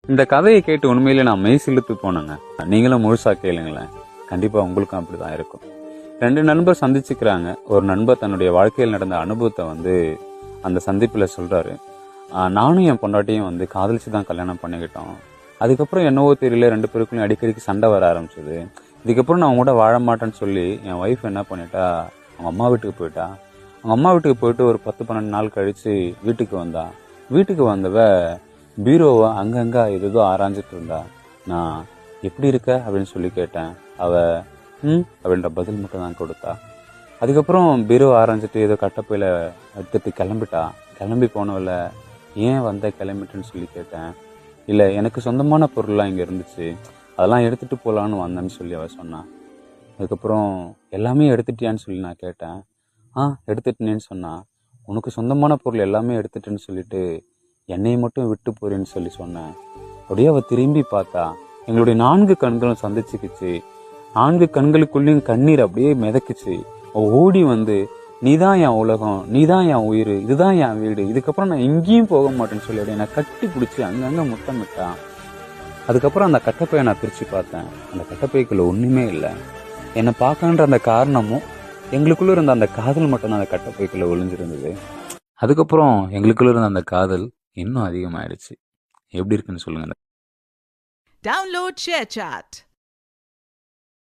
இந்த கதையை கேட்டு உண்மையிலே நான் மெய் சிலுத்து போனேங்க. நீங்களும் முழுசா கேளுங்களேன், கண்டிப்பா உங்களுக்கும் அப்படிதான் இருக்கும். 2 நண்பர் சந்திச்சுக்கிறாங்க. ஒரு நண்பர் தன்னுடைய வாழ்க்கையில் நடந்த அனுபவத்தை அந்த சந்திப்புல சொல்றாரு. நானும் என் பொண்டாட்டியும் காதலிச்சு தான் கல்யாணம் பண்ணிக்கிட்டோம். அதுக்கப்புறம் என்னவோ தெரியல, 2 பேருக்குள்ளயும் அடிக்கடிக்கு சண்டை வர ஆரம்பிச்சது. இதுக்கப்புறம் நான் அவங்க கூட வாழ மாட்டேன்னு சொல்லி என் ஒய்ஃப் என்ன பண்ணிட்டா, அவங்க அம்மா வீட்டுக்கு போயிட்டா. அவங்க அம்மா வீட்டுக்கு போயிட்டு ஒரு 10-12 நாள் கழிச்சு வீட்டுக்கு வந்தா. வீட்டுக்கு வந்தவ பீரோவை அங்கங்க ஏதோ ஆராய்ஞ்சிட்டு இருந்தா. நான் எப்படி இருக்க அப்படின்னு சொல்லி கேட்டேன். அவ அப்படின்ற பதில் மட்டும் தான் கொடுத்தா. அதுக்கப்புறம் பீரோ ஆராய்ஞ்சிட்டு ஏதோ கட்டப்பையில எடுத்துட்டு கிளம்பிட்டா. கிளம்பி போனவள ஏன் கிளம்பிட்டுன்னு சொல்லி கேட்டேன். இல்லை, எனக்கு சொந்தமான பொருள்லாம் இங்கே இருந்துச்சு, அதெல்லாம் எடுத்துட்டு போகலான்னு வந்தேன்னு சொல்லி அவ சொன்னான். அதுக்கப்புறம் எல்லாமே எடுத்துட்டியான்னு சொல்லி நான் கேட்டேன். எடுத்துட்டேன்னு சொன்னா. உனக்கு சொந்தமான பொருள் எல்லாமே எடுத்துட்டேன்னு சொல்லிட்டு என்னையை மட்டும் விட்டு போறேன்னு சொல்லி சொன்னேன். அப்படியே அவ திரும்பி பார்த்தா. எங்களுடைய 4 கண்களும் சந்திச்சுக்கிச்சு. 4 கண்களுக்குள்ளேயும் கண்ணீர் அப்படியே மிதக்குச்சு. ஓடி நீதான் என் உலகம், நீதான் என் உயிர், இதுதான் என் வீடு, இதுக்கப்புறம் நான் எங்கேயும் போக மாட்டேன்னு சொல்லி அப்படியே நான் கட்டி பிடிச்சி அங்கங்க முத்தமிட்டான். அதுக்கப்புறம் அந்த கட்டப்பையை நான் பிரிச்சு பார்த்தேன். அந்த கட்டப்பைக்குள்ள ஒண்ணுமே இல்லை. என்னை பார்க்கன்ற அந்த காரணமும் எங்களுக்குள்ள இருந்த அந்த காதல் மட்டும் தான் அந்த கட்டப்பைக்குள்ள ஒளிஞ்சிருந்தது. அதுக்கப்புறம் எங்களுக்குள்ள இருந்த அந்த காதல் இன்னும் அதிகமாயிடுச்சு. எப்படி இருக்குன்னு சொல்லுங்க. Download ShareChat.